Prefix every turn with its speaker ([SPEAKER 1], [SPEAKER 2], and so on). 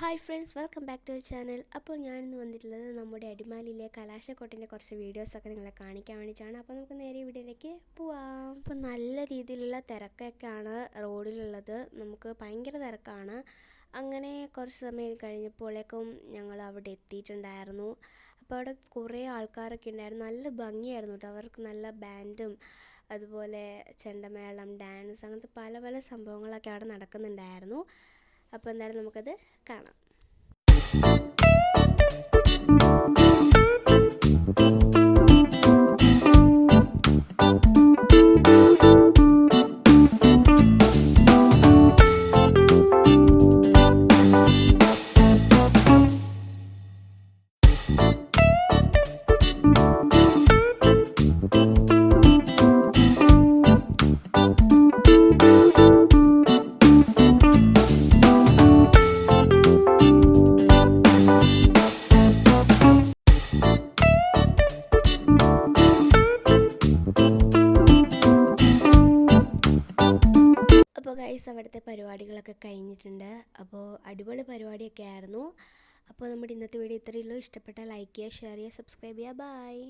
[SPEAKER 1] Hi friends, welcome back to our channel. അപ്പോൾ ഞാനിന്ന് വന്നിട്ടുള്ളത് നമ്മുടെ അടിമാലിയിലെ കലാശക്കൊട്ടിൻ്റെ കുറച്ച് വീഡിയോസൊക്കെ നിങ്ങളെ കാണിക്കാൻ വേണ്ടിയിട്ടാണ്. അപ്പോൾ നമുക്ക് നേരെ വീഡിയോയിലേക്ക് പോവാം. അപ്പോൾ നല്ല രീതിയിലുള്ള തിരക്കൊക്കെയാണ് റോഡിലുള്ളത്. നമുക്ക് ഭയങ്കര തിരക്കാണ്. അങ്ങനെ കുറച്ച് സമയം കഴിഞ്ഞപ്പോഴേക്കും ഞങ്ങൾ അവിടെ എത്തിയിട്ടുണ്ടായിരുന്നു. അപ്പോൾ അവിടെ കുറേ ആൾക്കാരൊക്കെ ഉണ്ടായിരുന്നു. നല്ല ഭംഗിയായിരുന്നു കേട്ടോ. അവർക്ക് നല്ല ബാൻഡും അതുപോലെ ചെണ്ടമേളം, ഡാൻസ്, അങ്ങനത്തെ പല പല സംഭവങ്ങളൊക്കെ അവിടെ നടക്കുന്നുണ്ടായിരുന്നു. അപ്പോൾ എന്തായാലും നമുക്കത് കാണാം. അപ്പോൾ ഗൈസ്, അവിടുത്തെ പരിപാടികളൊക്കെ കഴിഞ്ഞിട്ടുണ്ട്. അപ്പോൾ അടിപൊളി പരിപാടിയൊക്കെ ആയിരുന്നു. അപ്പോൾ നമ്മുടെ ഇന്നത്തെ വീഡിയോ ഇത്രയേ ഉള്ളൂ. ഇഷ്ടപ്പെട്ടാൽ ലൈക്ക് ചെയ്യുക, ഷെയർ ചെയ്യുക, സബ്സ്ക്രൈബ് ചെയ്യുക. ബൈ.